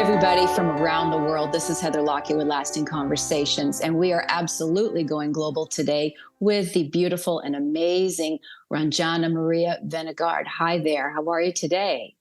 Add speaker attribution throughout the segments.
Speaker 1: everybody from around the world. This is Heather Lockey with Lasting Conversations, and we are absolutely going global today with the beautiful and amazing Ranjanna Mariia Hvenegaard. Hi there. How are you today?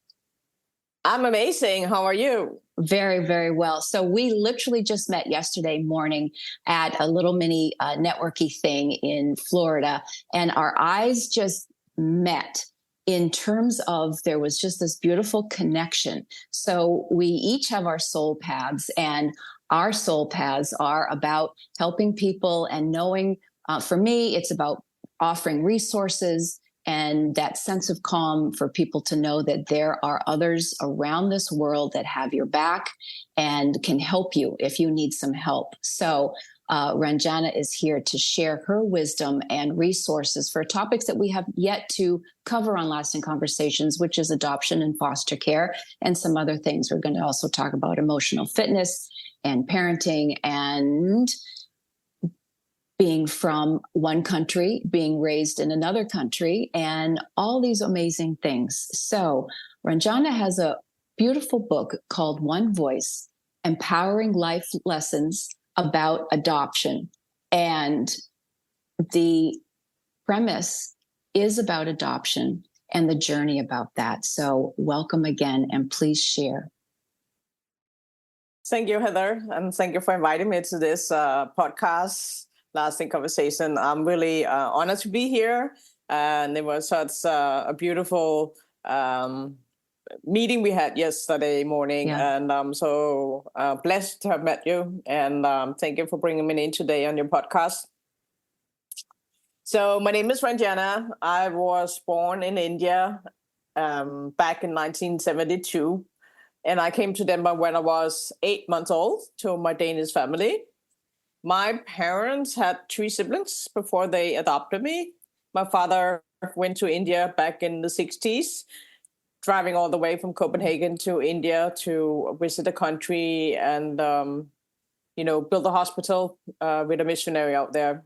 Speaker 2: I'm amazing. How are you?
Speaker 1: Very, very well. So we literally just met yesterday morning at a little mini networky thing in Florida, and our eyes just met in terms of there was just this beautiful connection. So we each have our soul paths, and our soul paths are about helping people and knowing, for me, it's about offering resources and that sense of calm for people to know that there are others around this world that have your back and can help you if you need some help. So Ranjanna is here to share her wisdom and resources for topics that we have yet to cover on Lasting Conversations, which is adoption and foster care and some other things. We're going to also talk about emotional fitness and parenting and being from one country, being raised in another country, and all these amazing things. So Ranjanna has a beautiful book called One Voice, Empowering Life Lessons about Adoption. And the premise is about adoption and the journey about that. So welcome again, and please share.
Speaker 2: Thank you, Heather, and thank you for inviting me to this podcast, Lasting Conversation. I'm really honored to be here, and it was such a beautiful meeting we had yesterday morning, and I'm so blessed to have met you, and thank you for bringing me in today on your podcast. So my name is Ranjanna. I was born in India back in 1972, and I came to Denmark when I was 8 months old to my Danish family. My parents had 3 siblings before they adopted me. My father went to India back in the 60s, driving all the way from Copenhagen to India to visit the country and, build a hospital with a missionary out there.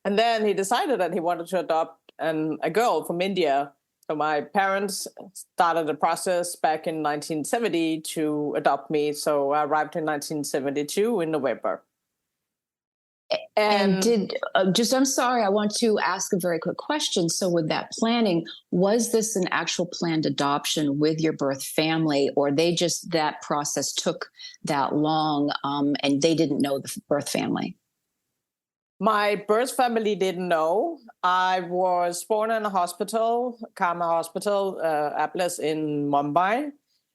Speaker 2: And then he decided that he wanted to adopt a girl from India. So my parents started the process back in 1970 to adopt me. So I arrived in 1972 in November.
Speaker 1: And I'm sorry, I want to ask a very quick question. So with that planning, was this an actual planned adoption with your birth family, or that process took that long and they didn't know the birth family?
Speaker 2: My birth family didn't know. I was born in a hospital, Karma Hospital, Atlas in Mumbai.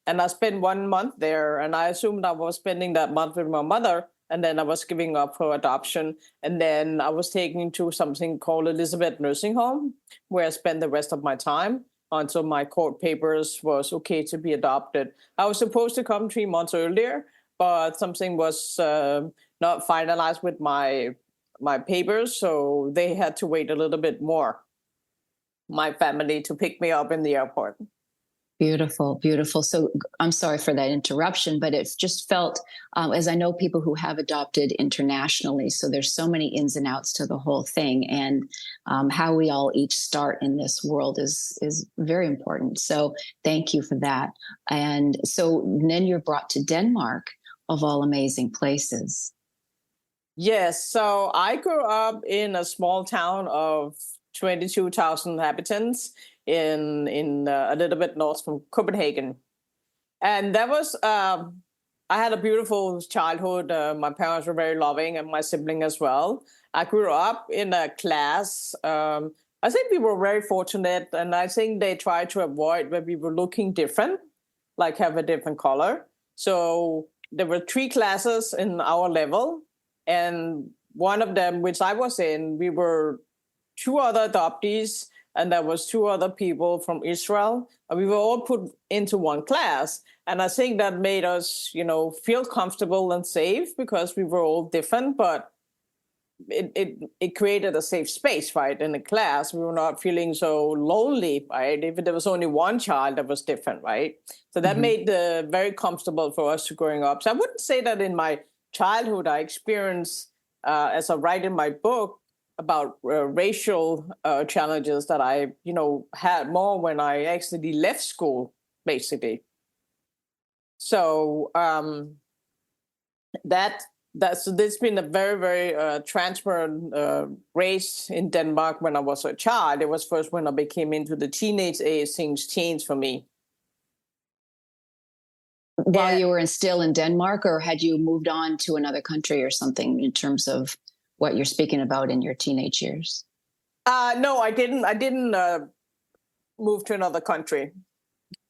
Speaker 2: And I spent 1 month there, and I assumed I was spending that month with my mother. And then I was giving up for adoption. And then I was taken to something called Elizabeth Nursing Home, where I spent the rest of my time until my court papers was okay to be adopted. I was supposed to come 3 months earlier, but something was not finalized with my papers. So they had to wait a little bit more, my family, to pick me up in the airport.
Speaker 1: Beautiful, beautiful. So I'm sorry for that interruption, but it just felt, as I know people who have adopted internationally, so there's so many ins and outs to the whole thing, and how we all each start in this world is very important. So thank you for that. And so then you're brought to Denmark, of all amazing places.
Speaker 2: Yes. So I grew up in a small town of 22,000 inhabitants in a little bit north from Copenhagen. And that was, I had a beautiful childhood. My parents were very loving, and my sibling as well. I grew up in a class. I think we were very fortunate, and I think they tried to avoid where we were looking different, like have a different color. So there were 3 classes in our level, and one of them, which I was in, we were 2 other adoptees, and there was 2 other people from Israel. And we were all put into one class. And I think that made us, feel comfortable and safe because we were all different, but it created a safe space, right, in the class. We were not feeling so lonely, right? If there was only one child that was different, right? So that made it very comfortable for us to growing up. So I wouldn't say that in my childhood I experienced, as I write in my book, about racial challenges that I, had more when I actually left school, basically. So so this has been a very, very transparent race in Denmark when I was a child. It was first when I became into the teenage age, things changed for me.
Speaker 1: While you were still in Denmark, or had you moved on to another country or something in terms of what you're speaking about in your teenage years?
Speaker 2: No, I didn't. I didn't move to another country.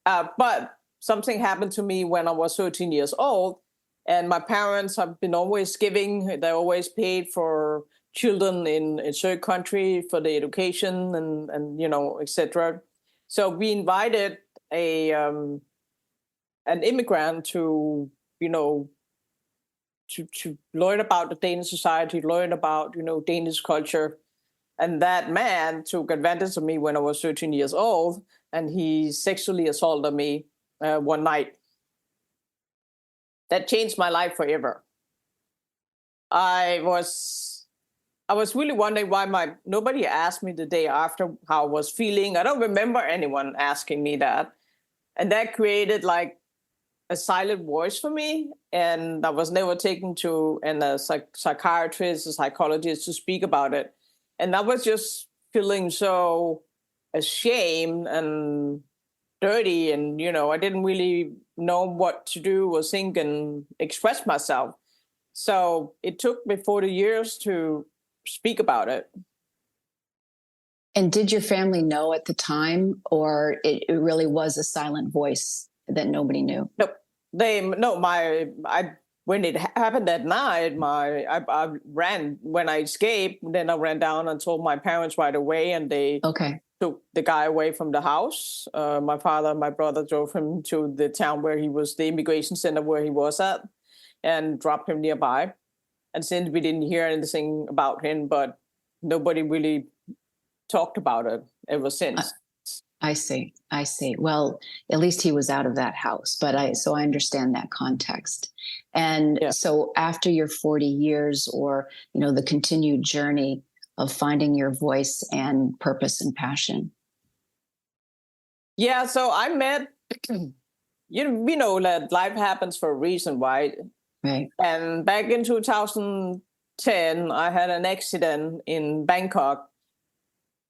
Speaker 2: But something happened to me when I was 13 years old, and my parents have been always giving. They always paid for children in a certain country for the education and etc. So we invited an immigrant to to learn about the Danish society, learn about Danish culture. And that man took advantage of me when I was 13 years old, and he sexually assaulted me one night. That changed my life forever. I was really wondering why nobody asked me the day after how I was feeling. I don't remember anyone asking me that. And that created like a silent voice for me. And I was never taken to a psychiatrist, a psychologist to speak about it. And I was just feeling so ashamed and dirty. And, I didn't really know what to do or think and express myself. So it took me 40 years to speak about it.
Speaker 1: And did your family know at the time, or it really was a silent voice that nobody knew?
Speaker 2: Nope. When it happened that night, I ran. When I escaped, then I ran down and told my parents right away, and they took the guy away from the house. My father and my brother drove him to the town where he was, the immigration center where he was at, and dropped him nearby. And since we didn't hear anything about him, but nobody really talked about it ever since.
Speaker 1: I see. Well, at least he was out of that house, so I understand that context. And so after your 40 years, or, the continued journey of finding your voice and purpose and passion.
Speaker 2: Yeah. So I met, we know that life happens for a reason, right?
Speaker 1: Right.
Speaker 2: And back in 2010, I had an accident in Bangkok.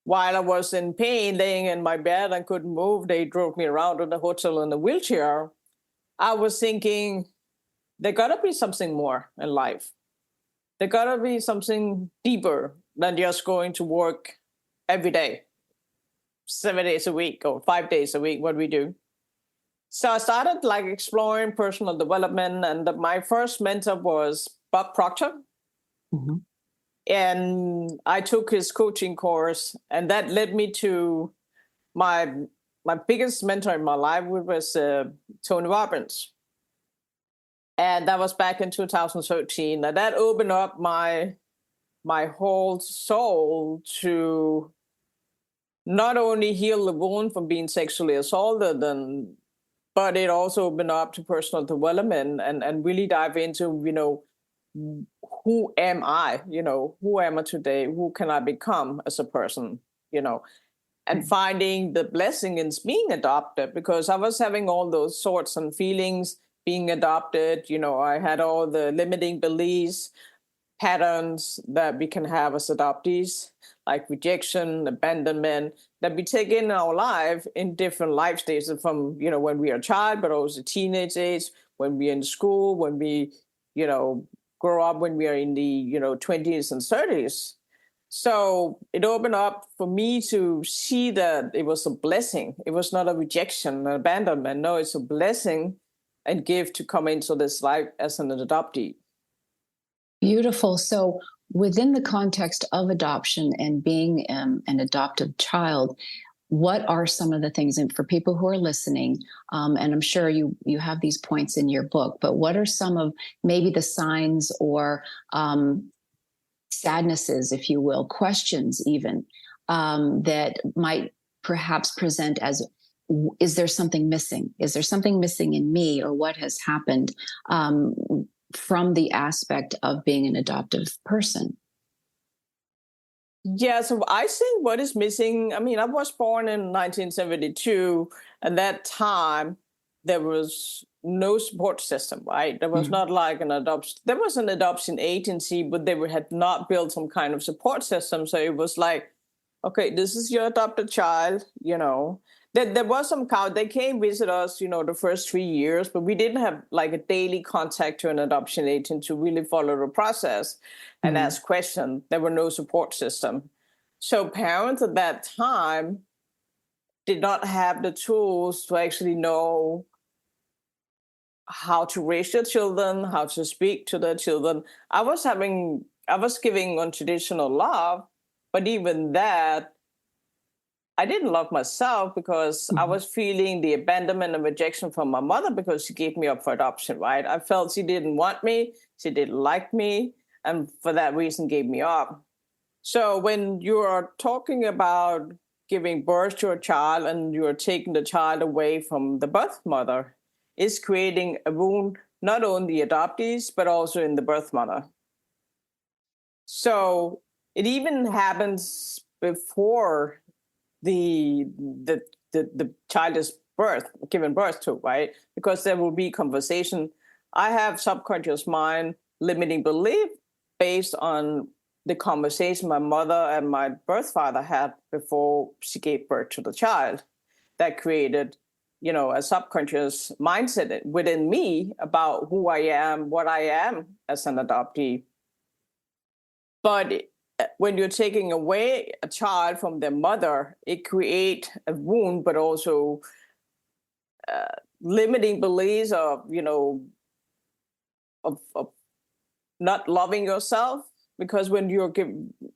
Speaker 2: While I was in pain, laying in my bed and couldn't move, they drove me around to the hotel in a wheelchair. I was thinking, there gotta be something more in life. There gotta be something deeper than just going to work every day, 7 days a week or 5 days a week, what we do. So I started exploring personal development, and my first mentor was Bob Proctor.
Speaker 1: Mm-hmm.
Speaker 2: And I took his coaching course, and that led me to my biggest mentor in my life, which was Tony Robbins. And that was back in 2013. And that opened up my whole soul to not only heal the wound from being sexually assaulted, but it also opened up to personal development and really dive into, who am I? Who am I today? Who can I become as a person? And finding the blessing in being adopted, because I was having all those thoughts and feelings being adopted. I had all the limiting beliefs, patterns that we can have as adoptees, like rejection, abandonment, that we take in our life in different life stages from, when we are a child, but also teenage age, when we're in school, when we, grow up, when we are in the 20s and 30s. So it opened up for me to see that it was a blessing. It was not a rejection, an abandonment. No, it's a blessing and gift to come into this life as an adoptee.
Speaker 1: Beautiful. So within the context of adoption and being an adoptive child, what are some of the things, and for people who are listening, and I'm sure you have these points in your book, but what are some of maybe the signs or sadnesses, if you will, questions even, that might perhaps present as, is there something missing? Is there something missing in me, or what has happened from the aspect of being an adoptive person?
Speaker 2: Yeah, so I think what is missing, I was born in 1972. At that time, there was no support system, right? There was
Speaker 1: Mm.
Speaker 2: not like an adoption. There was an adoption agency, but they had not built some kind of support system. So it was like, okay, this is your adopted child, you know. There was some count. They came visit us, you know, the first 3 years, but we didn't have like a daily contact to an adoption agent to really follow the process and
Speaker 1: Mm.
Speaker 2: ask questions. There were no support system. So parents at that time did not have the tools to actually know how to raise their children, how to speak to their children. I was giving untraditional love, but even that, I didn't love myself because I
Speaker 1: Mhm.
Speaker 2: was feeling the abandonment and rejection from my mother because she gave me up for adoption, right? I felt she didn't want me, she didn't like me, and for that reason gave me up. So when you are talking about giving birth to a child and you are taking the child away from the birth mother, it's creating a wound not only adoptees but also in the birth mother. So it even happens before the child is given birth to, right? Because there will be conversation. I have subconscious mind limiting belief based on the conversation my mother and my birth father had before she gave birth to the child. That created, you know, a subconscious mindset within me about who I am, what I am as an adoptee. But when you're taking away a child from their mother, it creates a wound, but also limiting beliefs of, you know, of not loving yourself. Because when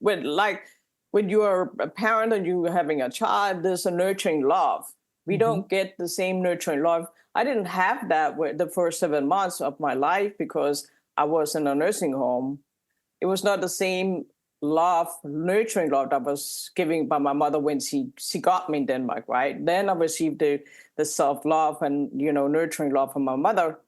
Speaker 2: when you are a parent and you're having a child, there's a nurturing love. We
Speaker 1: Mhm.
Speaker 2: don't get the same nurturing love. I didn't have that with the first 7 months of my life because I was in a nursing home. It was not the same love, nurturing love that was given by my mother when she got me in Denmark, right? Then I received the self-love and, you know, nurturing love from my mother.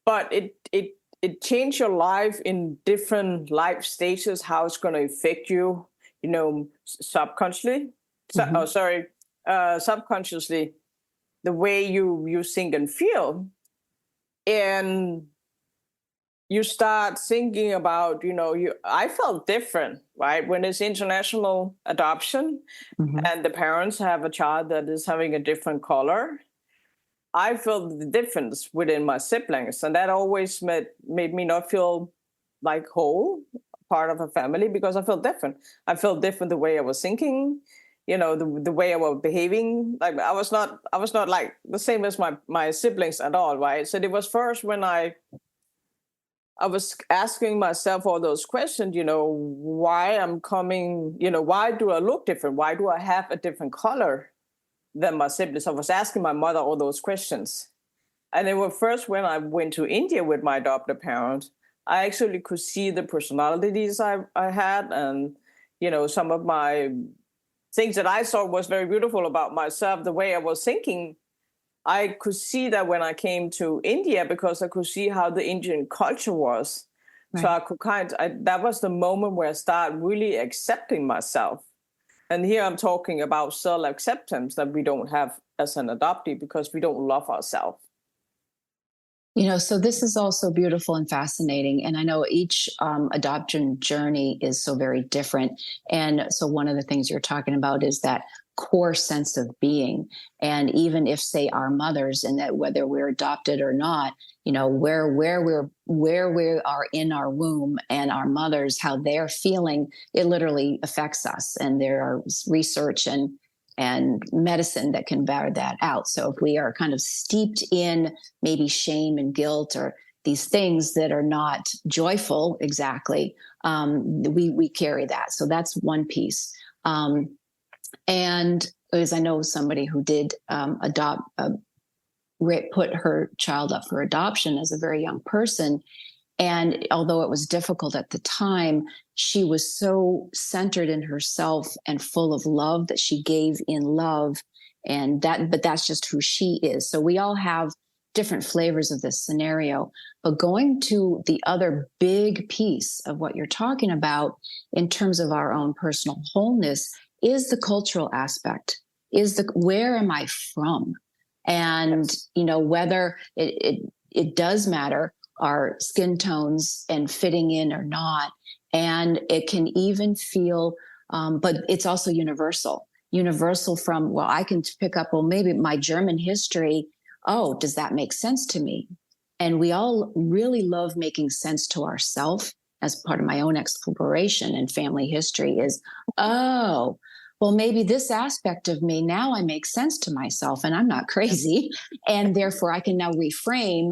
Speaker 2: But it changed your life in different life stages, how it's going to affect you, you know, subconsciously.
Speaker 1: Mhm.
Speaker 2: Subconsciously, the way you think and feel. And you start thinking about, you know, I felt different, right? When it's international adoption
Speaker 1: Mhm.
Speaker 2: and the parents have a child that is having a different color, I felt the difference within my siblings. And that always made me not feel like whole, part of a family, because I felt different. I felt different the way I was thinking, you know, the way I was behaving. Like I was not like the same as my siblings at all, right? So it was first when I was asking myself all those questions, you know, why I'm coming, you know, why do I look different? Why do I have a different color than my siblings? I was asking my mother all those questions. And it was first when I went to India with my adopted parents, I actually could see the personalities I had and, you know, some of my things that I saw was very beautiful about myself, the way I was thinking. I could see that when I came to India because I could see how the Indian culture was. So
Speaker 1: Right.
Speaker 2: I could that was the moment where I started really accepting myself. And here I'm talking about self acceptance that we don't have as an adoptee because we don't love ourselves.
Speaker 1: You know, so this is also beautiful and fascinating. And I know each adoption journey is so very different. And so one of the things you're talking about is that core sense of being. And even if, say, our mothers, and that whether we're adopted or not, you know, where we are in our womb and our mothers, how they're feeling, it literally affects us. And there are research and medicine that can bear that out. So if we are kind of steeped in maybe shame and guilt or these things that are not joyful exactly, we carry that. So that's one piece. And as I know somebody who did put her child up for adoption as a very young person, and although it was difficult at the time, she was so centered in herself and full of love that she gave in love. But that's just who she is. So we all have different flavors of this scenario. But going to the other big piece of what you're talking about in terms of our own personal wholeness is the cultural aspect, is the where am I from? And,
Speaker 2: Yes.
Speaker 1: whether it does matter, our skin tones and fitting in or not. And it can even feel, but it's also universal from, well, I can pick up, well, maybe my German history. Oh, does that make sense to me? And we all really love making sense to ourselves. As part of my own exploration and family history is, oh, well, maybe this aspect of me, now I make sense to myself and I'm not crazy. And therefore I can now reframe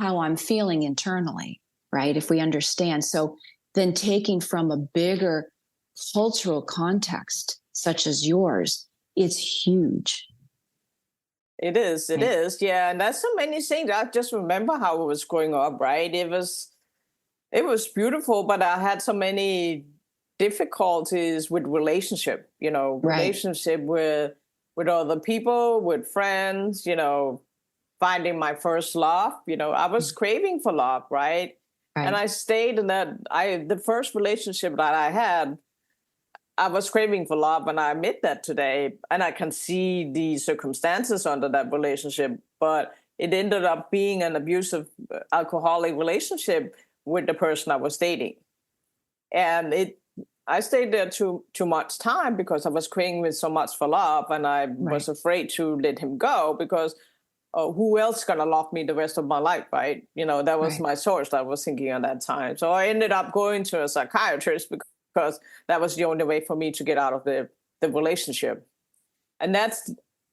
Speaker 1: how I'm feeling internally, right? If we understand. So then taking from a bigger cultural context, such as yours, it's huge.
Speaker 2: It is. It
Speaker 1: Right?
Speaker 2: is. Yeah, and that's so many things. I just remember how it was growing up. Right. It was beautiful, but I had so many difficulties with relationship.
Speaker 1: Right.
Speaker 2: Relationship with other people, with friends. Finding my first love. I was craving for love. Right. And
Speaker 1: Right.
Speaker 2: I stayed in that. The first relationship that I had, I was craving for love, and I admit that today. And I can see the circumstances under that relationship, but it ended up being an abusive, alcoholic relationship with the person I was dating. And I stayed there too much time because I was craving with so much for love, and I
Speaker 1: Right.
Speaker 2: was afraid to let him go because who else gonna love me the rest of my life, right? That was
Speaker 1: Right.
Speaker 2: my source that I was thinking at that time. So I ended up going to a psychiatrist because that was the only way for me to get out of the relationship. And that's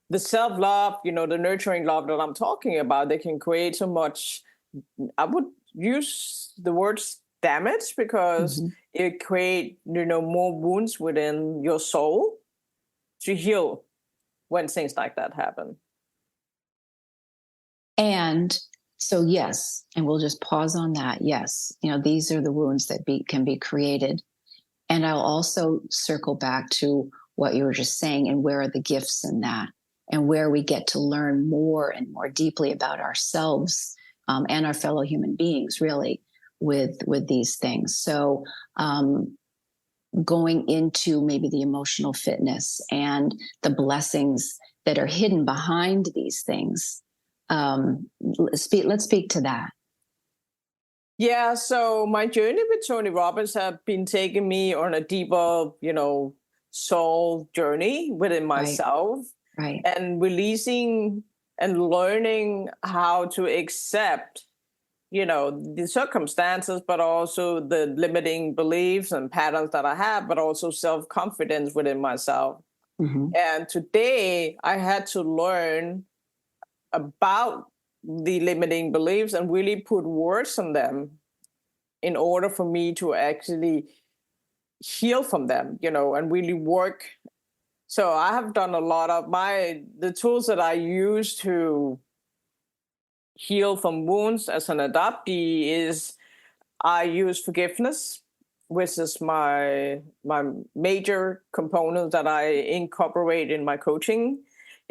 Speaker 2: the self-love, the nurturing love that I'm talking about. They can create so much. I would use the words damage because
Speaker 1: Mm-hmm.
Speaker 2: it create, more wounds within your soul to heal when things like that happen.
Speaker 1: And so, yes, and we'll just pause on that. Yes, these are the wounds that can be created. And I'll also circle back to what you were just saying and where are the gifts in that and where we get to learn more and more deeply about ourselves and our fellow human beings, really, with these things. So, going into maybe the emotional fitness and the blessings that are hidden behind these things. Let's speak to that.
Speaker 2: Yeah, so my journey with Tony Robbins have been taking me on a deeper, soul journey within
Speaker 1: Right.
Speaker 2: myself
Speaker 1: Right.
Speaker 2: and releasing and learning how to accept, the circumstances, but also the limiting beliefs and patterns that I have, but also self-confidence within myself.
Speaker 1: Mm-hmm.
Speaker 2: And today I had to learn about the limiting beliefs and really put words on them in order for me to actually heal from them, and really work. So I have done a lot of the tools that I use to heal from wounds as an adoptee is I use forgiveness, which is my major component that I incorporate in my coaching,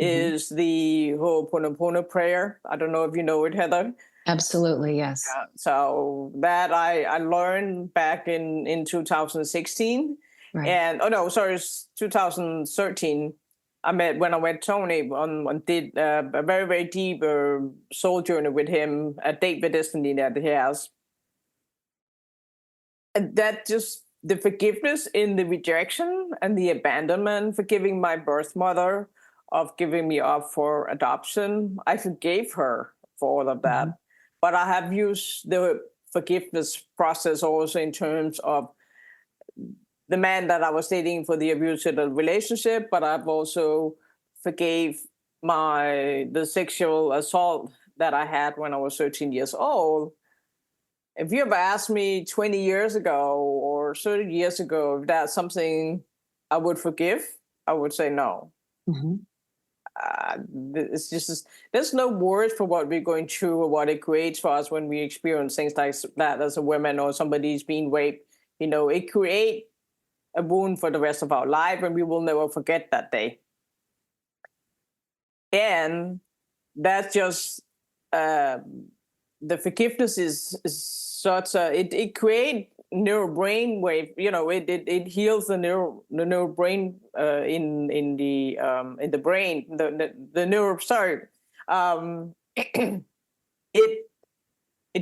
Speaker 1: Mm-hmm.
Speaker 2: is the Ho'oponopono prayer. I don't know if you know it, Heather.
Speaker 1: Absolutely. Yes.
Speaker 2: So that I learned back in 2016,
Speaker 1: Right.
Speaker 2: and oh no, sorry, it's 2013. I met when I met Tony on did a very very deep soul journey with him, a date with destiny that he has, and that just the forgiveness in the rejection and the abandonment, forgiving my birth mother of giving me up for adoption. I forgave her for all of
Speaker 1: Mm-hmm.
Speaker 2: that. But I have used the forgiveness process also in terms of the man that I was dating for the abusive relationship, but I've also forgave the sexual assault that I had when I was 13 years old. If you ever asked me 20 years ago or 30 years ago if that's something I would forgive, I would say no.
Speaker 1: Mm-hmm.
Speaker 2: It's just there's no words for what we're going through or what it creates for us when we experience things like that as a woman or somebody's being raped. It creates a wound for the rest of our life, and we will never forget that day. And that's just uh, the forgiveness is such a it creates neural brain wave. It heals the neural brain in the brain the neural sorry it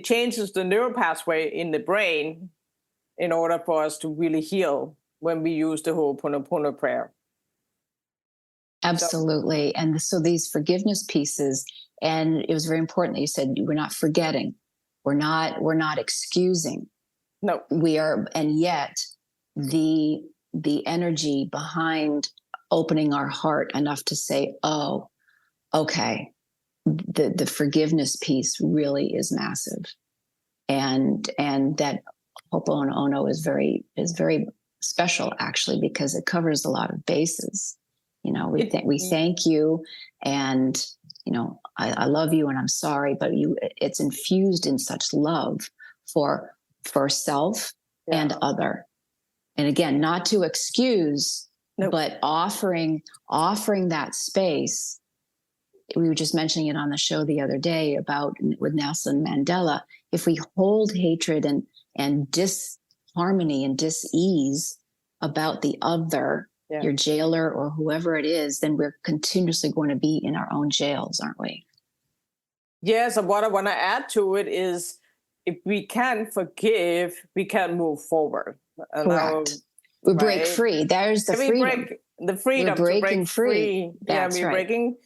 Speaker 2: changes the neural pathway in the brain in order for us to really heal when we use the Ho'oponopono prayer.
Speaker 1: Absolutely. And so these forgiveness pieces, and it was very important that you said we're not forgetting, we're not excusing.
Speaker 2: No,
Speaker 1: we are, and yet the energy behind opening our heart enough to say, oh, okay, the forgiveness piece really is massive, and that Ho'oponopono is very special, actually, because it covers a lot of bases. We thank you, and I love you, and I'm sorry, but it's infused in such love for self and other. And again, not to excuse, but offering that space. We were just mentioning it on the show the other day with Nelson Mandela. If we hold hatred and disharmony and dis-ease about the other, your jailer or whoever it is, then we're continuously going to be in our own jails, aren't we?
Speaker 2: Yes, and what I want to add to it is, if we can forgive, we can move forward.
Speaker 1: Correct. We break free. There's the freedom.
Speaker 2: The freedom.
Speaker 1: We're breaking
Speaker 2: to break free.
Speaker 1: That's
Speaker 2: we're breaking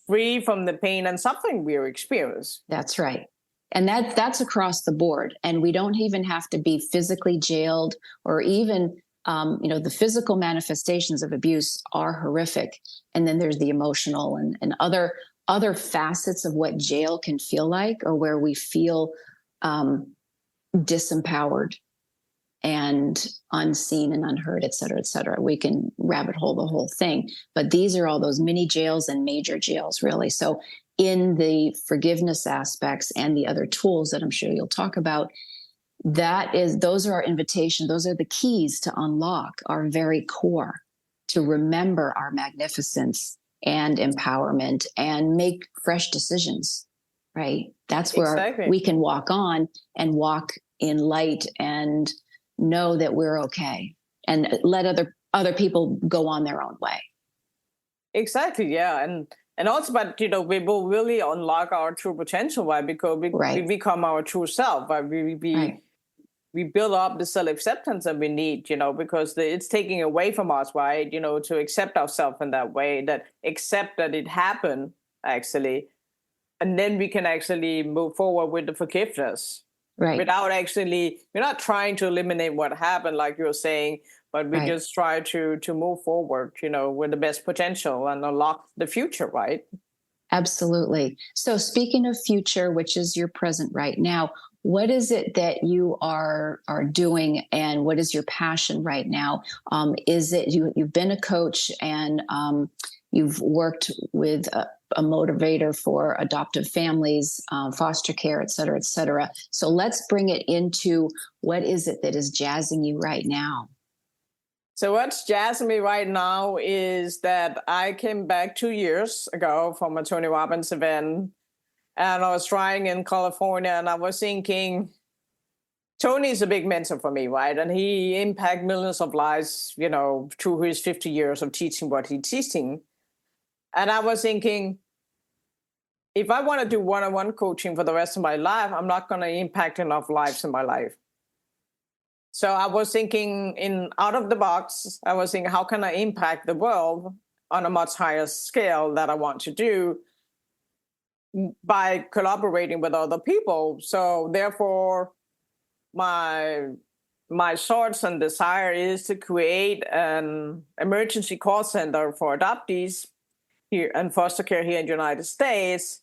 Speaker 2: free from the pain and suffering we experience.
Speaker 1: That's right. And that's across the board. And we don't even have to be physically jailed, or even, the physical manifestations of abuse are horrific. And then there's the emotional and other facets of what jail can feel like, or where we feel disempowered and unseen and unheard, et cetera, et cetera. We can rabbit hole the whole thing. But these are all those mini jails and major jails, really. So in the forgiveness aspects and the other tools that I'm sure you'll talk about, those are our invitation. Those are the keys to unlock our very core, to remember our magnificence and empowerment and make fresh decisions, right? That's where we can walk on and walk in light and know that we're okay, and let other people go on their own way.
Speaker 2: Exactly. Yeah. And also, but we will really unlock our true potential, right? Because we become our true self, right? We build up the self-acceptance that we need, because it's taking away from us, right? To accept ourselves in that way, that accept that it happened, actually. And then we can actually move forward with the forgiveness. Right. Without we're not trying to eliminate what happened, like you were saying, but we just try to move forward, with the best potential and unlock the future, right?
Speaker 1: Absolutely. So speaking of future, which is your present right now, what is it that you are doing, and what is your passion right now? Is it you've been a coach, and you've worked with a motivator for adoptive families, foster care, et cetera, et cetera. So let's bring it into, what is it that is jazzing you right now?
Speaker 2: So what's jazzing me right now is that I came back 2 years ago from a Tony Robbins event, and I was trying in California, and I was thinking, Tony's a big mentor for me, right? And he impacted millions of lives, through his 50 years of teaching what he's teaching. And I was thinking, if I want to do one-on-one coaching for the rest of my life, I'm not going to impact enough lives in my life. So I was thinking out of the box. I was thinking, how can I impact the world on a much higher scale that I want to do by collaborating with other people? So therefore, my thoughts and desire is to create an emergency call center for adoptees here and foster care here in the United States,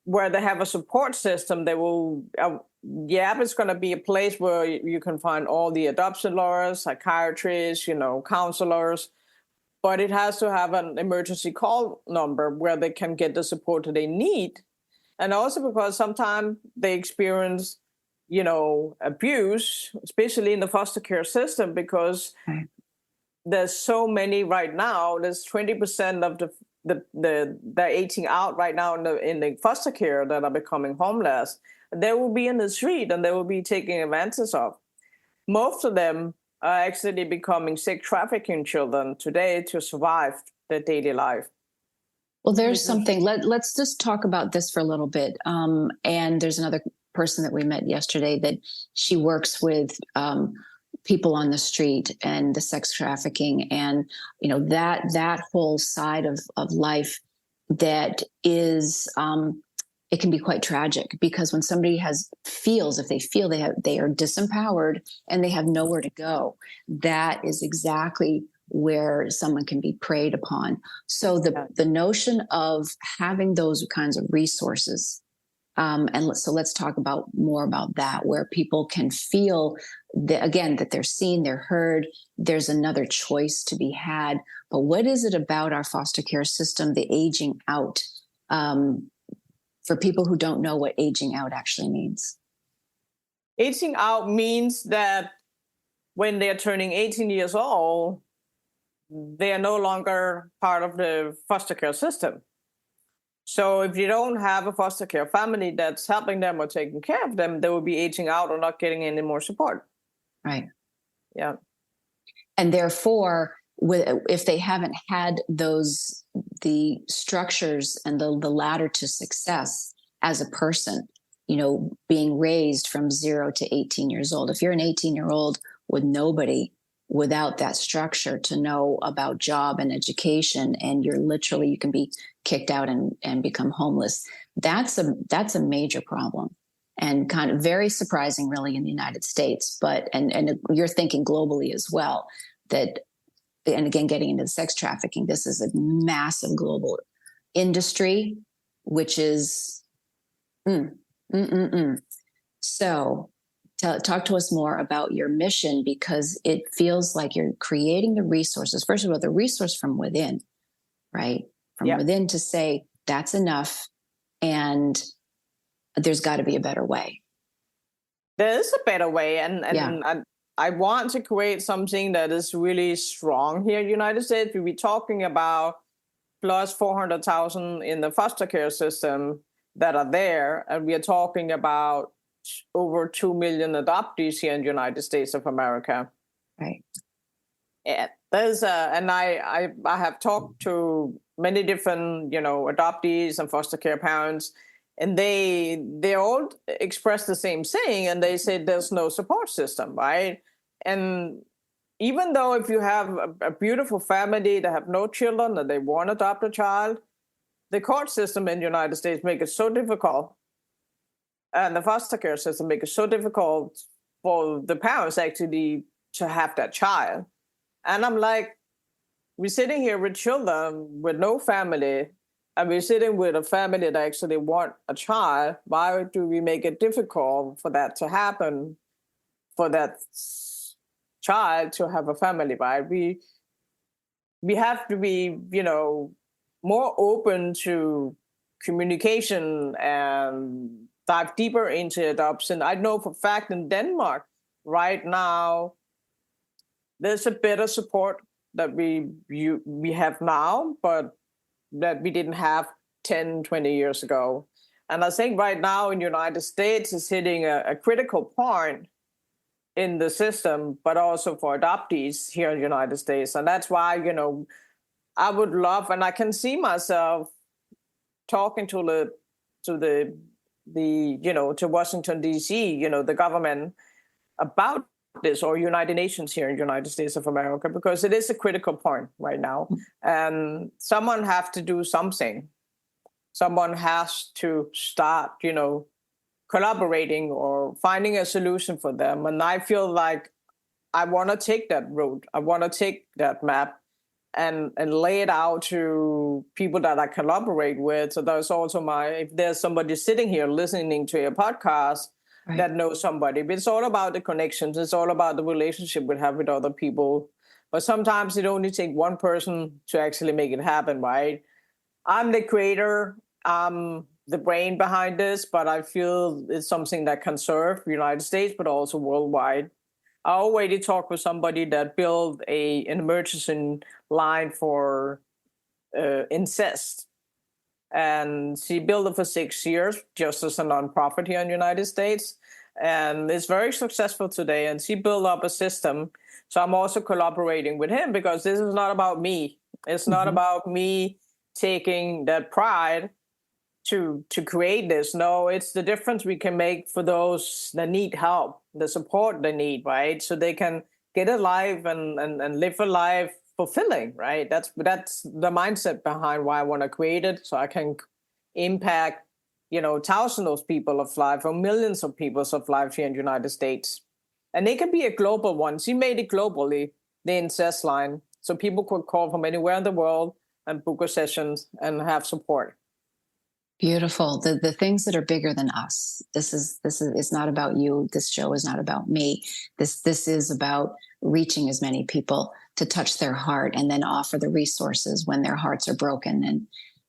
Speaker 2: where they have a support system. They will, it's going to be a place where you can find all the adoption lawyers, psychiatrists, counselors, but it has to have an emergency call number where they can get the support that they need. And also because sometimes they experience, abuse, especially in the foster care system, because there's so many right now. There's 20% of they're aging out right now in the foster care that are becoming homeless. They will be in the street and they will be taking advantage of. Most of them are actually becoming sex trafficking children today to survive their daily life.
Speaker 1: Well, there's something. Let's just talk about this for a little bit. And there's another person that we met yesterday that she works with people on the street and the sex trafficking, and that whole side of life that is. It can be quite tragic, because when somebody feels they are disempowered and they have nowhere to go, that is exactly where someone can be preyed upon. So the notion of having those kinds of resources, so let's talk more about that, where people can feel that they're seen, they're heard, there's another choice to be had. But what is it about our foster care system, the aging out, for people who don't know what aging out actually means?
Speaker 2: Aging out means that when they're turning 18 years old, they are no longer part of the foster care system. So if you don't have a foster care family that's helping them or taking care of them, they will be aging out or not getting any more support.
Speaker 1: Right.
Speaker 2: Yeah.
Speaker 1: And therefore, if they haven't had the structures and the ladder to success as a person, being raised from 0 to 18 years old. If you're an 18-year-old with nobody, without that structure to know about job and education, and you can be kicked out and become homeless, that's a major problem, and kind of very surprising really in the United States, but and you're thinking globally as well, that, and again, getting into the sex trafficking, this is a massive global industry, which is So talk to us more about your mission, because it feels like you're creating the resources. First of all, the resource from within, right? From within, to say that's enough and there's got to be a better way.
Speaker 2: There is a better way. And I want to create something that is really strong here in the United States. We'll be talking about plus 400,000 in the foster care system that are there. And we are talking about over 2 million adoptees here in the United States of America.
Speaker 1: Right.
Speaker 2: And I have talked to many different, adoptees and foster care parents, and they all express the same thing, and they say there's no support system, right? And even though if you have a beautiful family that have no children and they want to adopt a child, the court system in the United States make it so difficult, and the foster care system make it so difficult for the parents actually to have that child. And I'm like, we're sitting here with children with no family, and we're sitting with a family that actually want a child. Why do we make it difficult for that to happen, for that child to have a family, right? We have to be, more open to communication and dive deeper into adoption. I know for a fact in Denmark right now, there's a better support that we have now, but that we didn't have 10, 20 years ago. And I think right now in the United States is hitting a critical point in the system, but also for adoptees here in the United States. And that's why, I would love, and I can see myself talking to Washington, D.C., the government about this, or United Nations here in the United States of America, because it is a critical point right now. And someone has to do something. Someone has to start, collaborating or finding a solution for them. And I feel like I want to take that road. I want to take that map and lay it out to people that I collaborate with. So there's also if there's somebody sitting here listening to your podcast, right, that knows somebody. But it's all about the connections. It's all about the relationship we have with other people. But sometimes it only takes one person to actually make it happen, right? I'm the creator. I'm the brain behind this, but I feel it's something that can serve the United States, but also worldwide. I already talked with somebody that built an emergency line for incest. And she built it for 6 years, just as a nonprofit here in the United States. And it's very successful today. And she built up a system. So I'm also collaborating with him, because this is not about me. It's not about me taking that pride to create this. No, it's the difference we can make for those that need help, the support they need, right? So they can get a life and live a life fulfilling, right? That's the mindset behind why I want to create it, so I can impact, thousands of people of life or millions of people's of life here in the United States. And they can be a global one. She made it globally, the incest line. So people could call from anywhere in the world and book a sessions and have support.
Speaker 1: Beautiful. The things that are bigger than us. This is it's not about you. This show is not about me. This is about reaching as many people to touch their heart and then offer the resources when their hearts are broken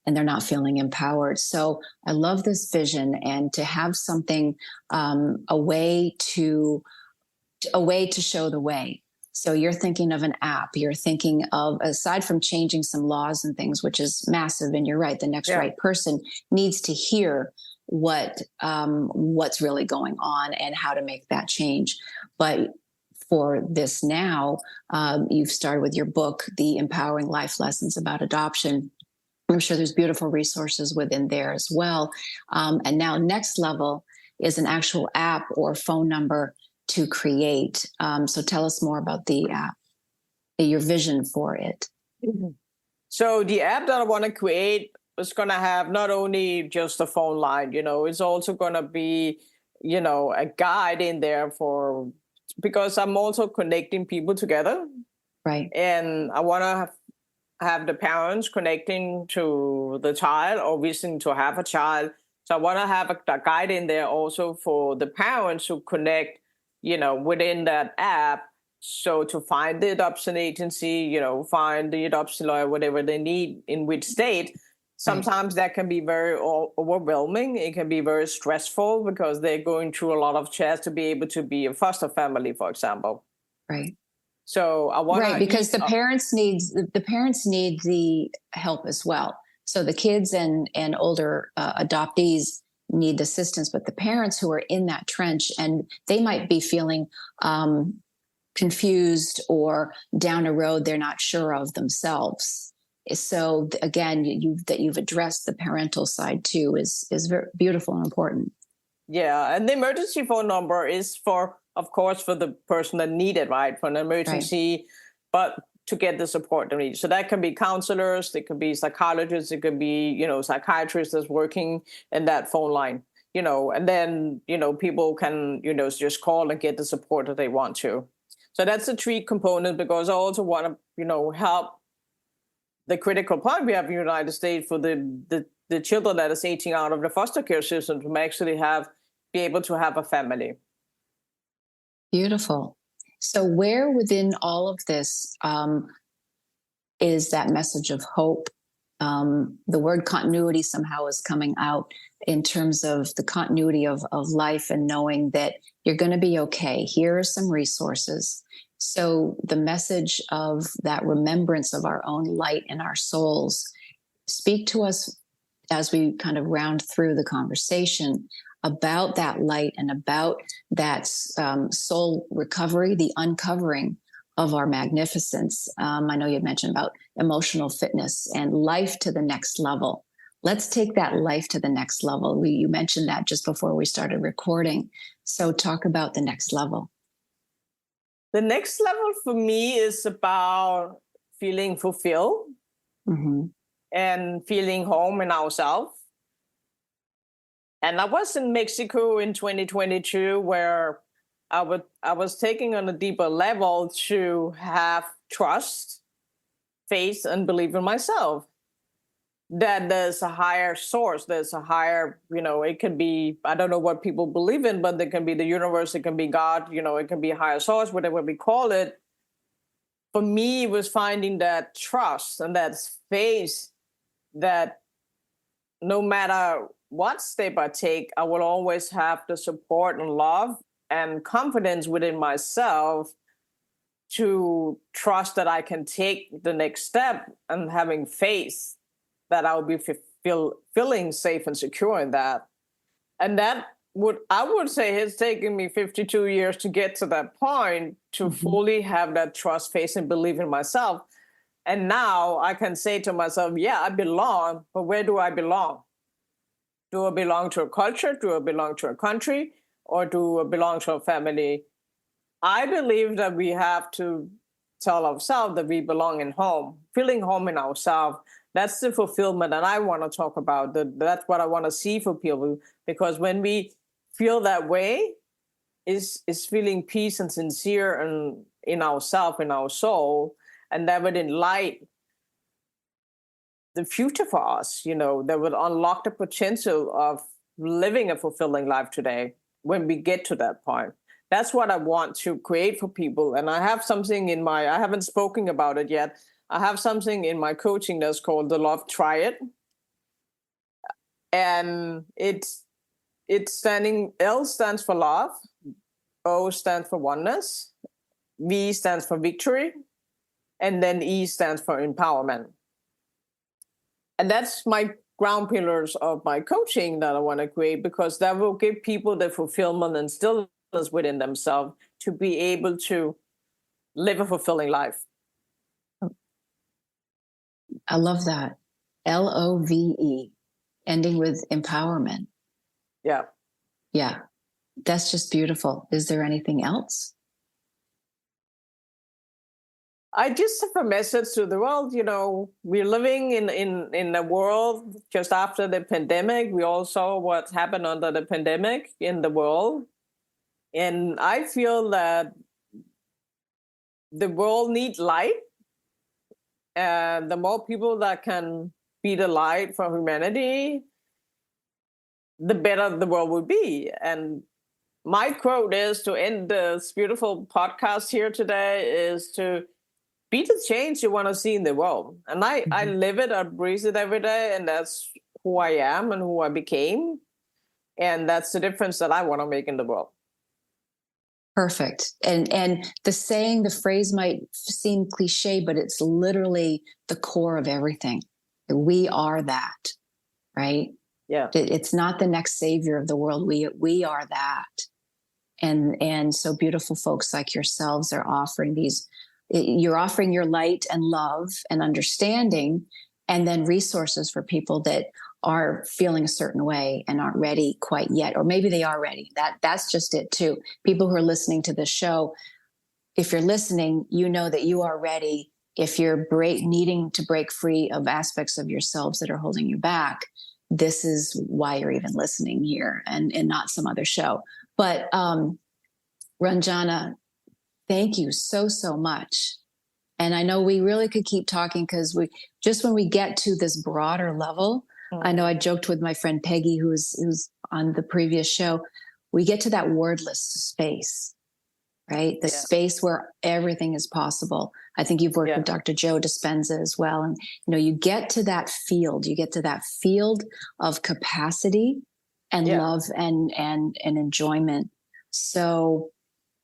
Speaker 1: and they're not feeling empowered. So I love this vision, and to have something, a way to show the way. So you're thinking of an app, you're thinking of, aside from changing some laws and things, which is massive, and you're right, the next right person needs to hear what's really going on and how to make that change. But for this now, you've started with your book, The Empowering Life Lessons About Adoption. I'm sure there's beautiful resources within there as well. And now next level is an actual app or phone number to create. So tell us more about the app, your vision for it.
Speaker 2: Mm-hmm. So the app that I want to create is going to have not only just a phone line, it's also going to be, a guide in there because I'm also connecting people together.
Speaker 1: Right.
Speaker 2: And I want to have the parents connecting to the child or wishing to have a child. So I want to have a guide in there also for the parents who connect, within that app. So to find the adoption agency, find the adoption lawyer, whatever they need in which state. Sometimes that can be very overwhelming. It can be very stressful because they're going through a lot of checks to be able to be a foster family, for example.
Speaker 1: Right.
Speaker 2: So I want
Speaker 1: because the parents need the help as well. So the kids and older adoptees need assistance, but the parents who are in that trench, and they might be feeling confused or down a road they're not sure of themselves. So again, you've addressed the parental side too is very beautiful and important.
Speaker 2: Yeah, and the emergency phone number is of course, for the person that need it, right, for an emergency, but to get the support they need. So that can be counselors, it could be psychologists, it could be, psychiatrists that's working in that phone line, and then, people can, just call and get the support that they want to. So that's the three component, because I also want to, help the critical part we have in the United States for the children that is aging out of the foster care system to actually be able to have a family.
Speaker 1: Beautiful. So where within all of this is that message of hope? The word continuity somehow is coming out in terms of the continuity of life and knowing that you're going to be okay. Here are some resources. So the message of that remembrance of our own light in our souls, speak to us as we kind of round through the conversation about that light and about that soul recovery, the uncovering of our magnificence. I know you mentioned about emotional fitness and life to the next level. Let's take that life to the next level. You mentioned that just before we started recording. So talk about the next level.
Speaker 2: The next level for me is about feeling fulfilled and feeling home in ourselves. And I was in Mexico in 2022 where I was taking on a deeper level to have trust, faith, and believe in myself. That there's a higher source, there's a higher, it can be, I don't know what people believe in, but there can be the universe, it can be God, it can be a higher source, whatever we call it. For me, it was finding that trust and that faith that no matter what step I take, I will always have the support and love and confidence within myself to trust that I can take the next step, and having faith that I'll be feeling safe and secure in that. And that I would say it's taken me 52 years to get to that point, to fully have that trust, faith, and believe in myself. And now I can say to myself, yeah, I belong, but where do I belong? Do I belong to a culture? Do I belong to a country? Or do I belong to a family? I believe that we have to tell ourselves that we belong in home, feeling home in ourselves. That's the fulfillment that I want to talk about. That's what I want to see for people. Because when we feel that way, is feeling peace and sincere and in ourselves, in our soul, and that would enlight the future for us, that would unlock the potential of living a fulfilling life today when we get to that point. That's what I want to create for people. And I have something I haven't spoken about it yet. I have something in my coaching that's called the Love Triad. And L stands for love, O stands for oneness, V stands for victory, and then E stands for empowerment. And that's my ground pillars of my coaching that I want to create, because that will give people the fulfillment and stillness within themselves to be able to live a fulfilling life.
Speaker 1: I love that. LOVE, ending with empowerment.
Speaker 2: Yeah.
Speaker 1: Yeah. That's just beautiful. Is there anything else?
Speaker 2: I just have a message to the world. We're living in a world just after the pandemic. We all saw what happened under the pandemic in the world. And I feel that the world needs light. And the more people that can be the light for humanity, the better the world will be. And my quote is to end this beautiful podcast here today is to be the change you want to see in the world. And I live it, I breathe it every day, and that's who I am and who I became. And that's the difference that I want to make in the world.
Speaker 1: Perfect. And the phrase might seem cliche, but it's literally the core of everything. We are that, right?
Speaker 2: Yeah.
Speaker 1: It's not the next savior of the world. We are that. And so beautiful folks like yourselves are offering you're offering your light and love and understanding, and then resources for people that are feeling a certain way and aren't ready quite yet, or maybe they are ready. That's just it too. People who are listening to this show, if you're listening, you know that you are ready. If you're needing to break free of aspects of yourselves that are holding you back, this is why you're even listening here and not some other show. But Ranjanna, thank you so, so much. And I know we really could keep talking, because when we get to this broader level, I know I joked with my friend Peggy, who's on the previous show, we get to that wordless space, right? The space where everything is possible. I think you've worked with Dr. Joe Dispenza as well. And, you get to that field, of capacity and love and enjoyment. So,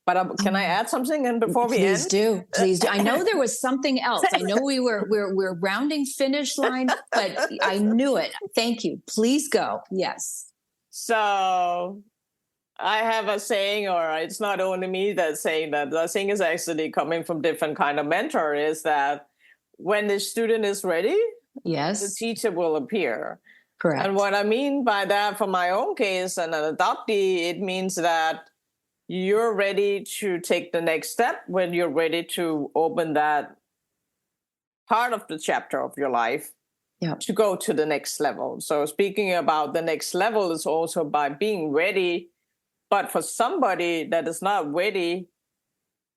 Speaker 2: but can I add something? And before we end,
Speaker 1: please do. I know there was something else. I know we're rounding finish line, but I knew it. Thank you. Please go. Yes.
Speaker 2: So I have a saying, or it's not only me that's saying that. The saying is actually coming from different kind of mentor. Is that when the student is ready,
Speaker 1: yes,
Speaker 2: the teacher will appear.
Speaker 1: Correct.
Speaker 2: And what I mean by that, for my own case, and an adoptee, it means that you're ready to take the next step when you're ready to open that part of the chapter of your life to go to the next level. So speaking about the next level is also by being ready. But for somebody that is not ready,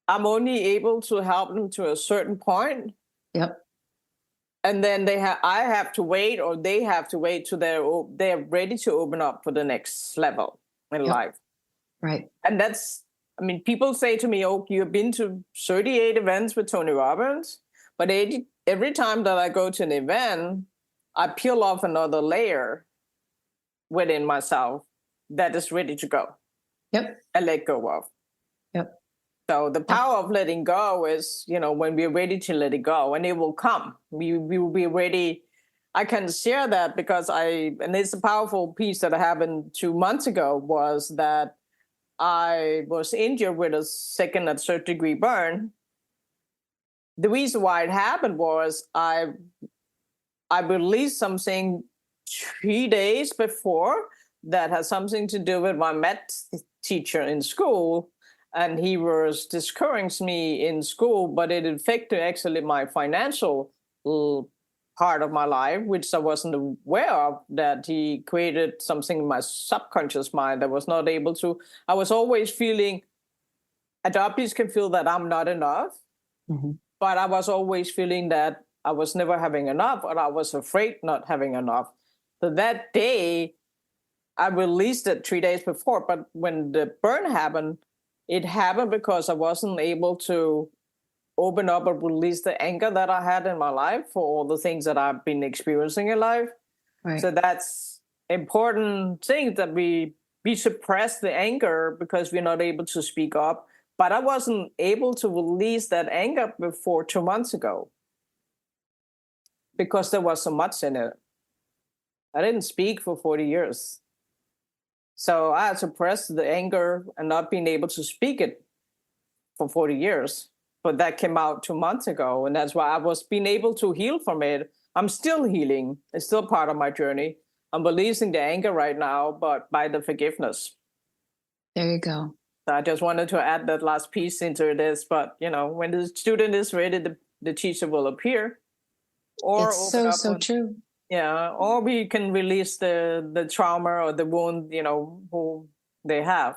Speaker 2: I'm only able to help them to a certain point.
Speaker 1: Yep.
Speaker 2: And then I have to wait, or they have to wait till they're ready to open up for the next level in life.
Speaker 1: Right.
Speaker 2: And people say to me, oh, you've been to 38 events with Tony Robbins, but every time that I go to an event, I peel off another layer within myself that is ready to go.
Speaker 1: Yep.
Speaker 2: And let go of.
Speaker 1: Yep.
Speaker 2: So the power of letting go is, when we're ready to let it go, and it will come. We will be ready. I can share that because and it's a powerful piece that happened 2 months ago, was that I was injured with a second and third degree burn. the reason why it happened was I released something 3 days before that had something to do with my math teacher in school. And he was discouraging me in school, but it affected actually my financial part of my life, which I wasn't aware of, that he created something in my subconscious mind that was not able to. I was always feeling, adoptees can feel that I'm not enough, but I was always feeling that I was never having enough, or I was afraid not having enough. So that day, I released it 3 days before, but when the burn happened, it happened because I wasn't able to open up or release the anger that I had in my life for all the things that I've been experiencing in life.
Speaker 1: Right.
Speaker 2: So that's important thing, that we suppress the anger because we're not able to speak up. But I wasn't able to release that anger before 2 months ago because there was so much in it. I didn't speak for 40 years. So I had suppressed the anger and not being able to speak it for 40 years. But that came out 2 months ago. And that's why I was being able to heal from it. I'm still healing. It's still part of my journey. I'm releasing the anger right now, but by the forgiveness.
Speaker 1: There you go.
Speaker 2: So I just wanted to add that last piece into this. But, when the student is ready, the teacher will appear. Or
Speaker 1: it's so true.
Speaker 2: Yeah, or we can release the trauma or the wound, who they have.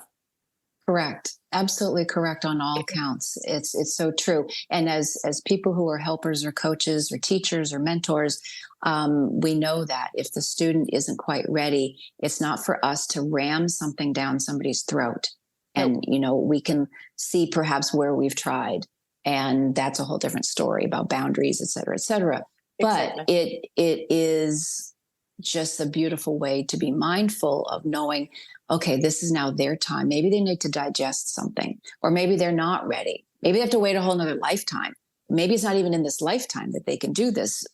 Speaker 1: Correct. Absolutely correct on all counts. It's so true. And as people who are helpers or coaches or teachers or mentors, we know that if the student isn't quite ready, it's not for us to ram something down somebody's throat. And, we can see perhaps where we've tried. And that's a whole different story about boundaries, et cetera, et cetera. But it is just a beautiful way to be mindful of knowing, okay, this is now their time. Maybe they need to digest something, or maybe they're not ready. Maybe they have to wait a whole nother lifetime. Maybe it's not even in this lifetime that they can do this,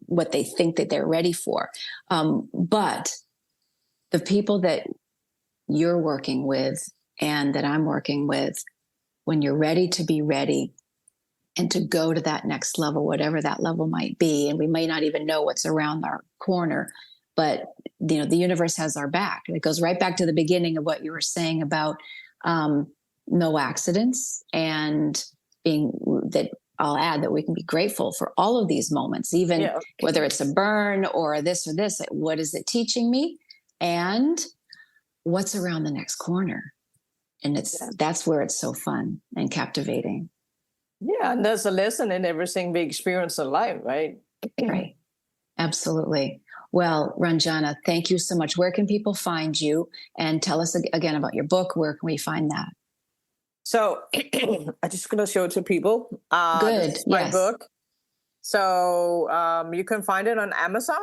Speaker 1: what they think that they're ready for. But the people that you're working with and that I'm working with, when you're ready to be ready, and to go to that next level, whatever that level might be. And we may not even know what's around our corner, but the universe has our back. And it goes right back to the beginning of what you were saying about no accidents, and I'll add that we can be grateful for all of these moments, even whether it's a burn or this. What is it teaching me? And what's around the next corner? And that's where it's so fun and captivating.
Speaker 2: Yeah, and there's a lesson in everything we experience in life, right?
Speaker 1: Right. Absolutely. Well, Ranjanna, thank you so much. Where can people find you? And tell us again about your book. Where can we find that?
Speaker 2: So I'm just going to show it to people.
Speaker 1: Good.
Speaker 2: This is my book. So you can find it on Amazon.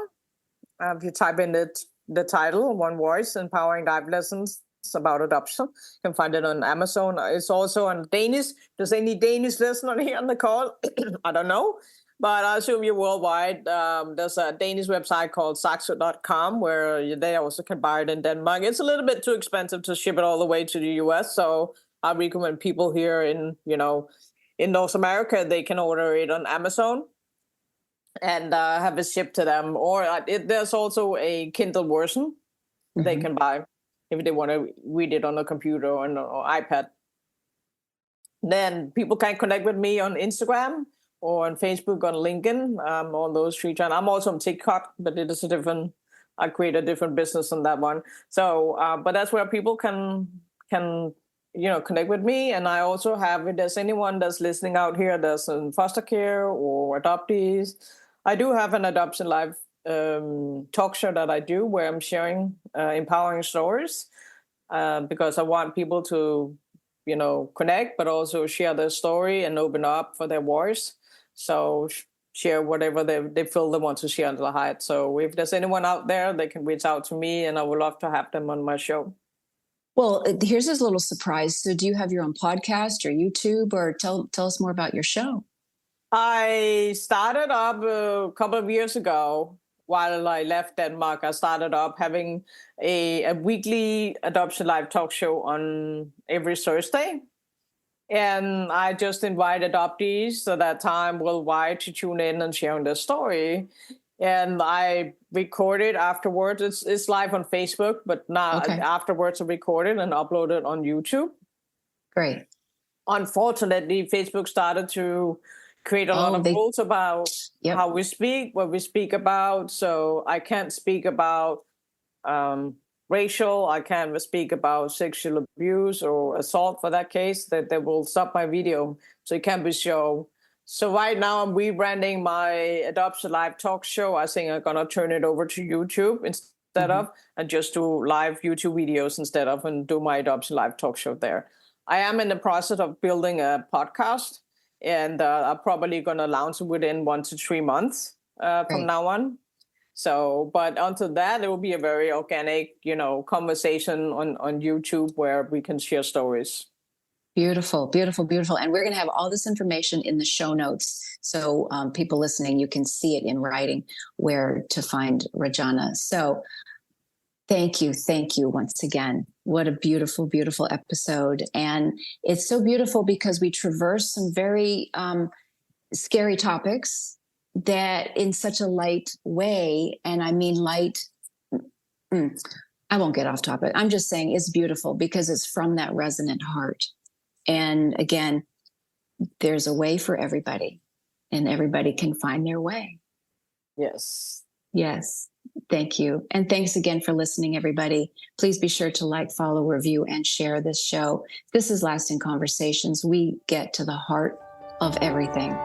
Speaker 2: If you type in the title, One Voice, Empowering Life Lessons about Adoption, you can find it on Amazon. It's also on Danish. Does any Danish listener here on the call? I don't know, but I assume you're worldwide. There's a Danish website called saxo.com where they also can buy it in Denmark. It's a little bit too expensive to ship it all the way to the US, so I recommend people here in North America, they can order it on Amazon and have it shipped to them. Or there's also a Kindle version they can buy if they want to read it on a computer or on an iPad. Then people can connect with me on Instagram or on Facebook, on LinkedIn, on those three channels. I'm also on TikTok, but it is I create a different business on that one. So, but that's where people can connect with me. And I also have, if there's anyone that's listening out here that's in foster care or adoptees, I do have an Adoption Live talk show that I do where I'm sharing empowering stories because I want people to, connect, but also share their story and open up for their voice. So share whatever they feel they want to share under the height. So if there's anyone out there, they can reach out to me and I would love to have them on my show.
Speaker 1: Well, here's this little surprise. So do you have your own podcast or YouTube, or tell us more about your show?
Speaker 2: I started up a couple of years ago. While I left Denmark, I started up having a weekly Adoption Live talk show on every Thursday. And I just invite adoptees so that time worldwide to tune in and share their story. And I record it afterwards. It's live on Facebook, but not
Speaker 1: Okay.
Speaker 2: afterwards I record it and upload it on YouTube.
Speaker 1: Great.
Speaker 2: Unfortunately, Facebook started to create a lot of rules about how we speak, what we speak about. So I can't speak about racial, I can't speak about sexual abuse or assault for that case, that they will stop my video. So it can't be shown. So right now I'm rebranding my Adoption Live talk show. I think I'm going to turn it over to YouTube instead of, and just do live YouTube videos instead of, and do my Adoption Live talk show there. I am in the process of building a podcast, and I'm probably going to launch it within 1 to 3 months from now on. So, but until that, it will be a very organic, conversation on YouTube where we can share stories.
Speaker 1: Beautiful, beautiful, beautiful. And we're going to have all this information in the show notes. So people listening, you can see it in writing where to find Ranjanna. So thank you once again. What a beautiful, beautiful episode. And it's so beautiful because we traverse some very scary topics that in such a light way. And I mean light, I won't get off topic. I'm just saying it's beautiful because it's from that resonant heart. And again, there's a way for everybody, and everybody can find their way.
Speaker 2: Yes.
Speaker 1: Yes. Thank you. And thanks again for listening, everybody. Please be sure to like, follow, review, and share this show. This is Lasting Conversations. We get to the heart of everything.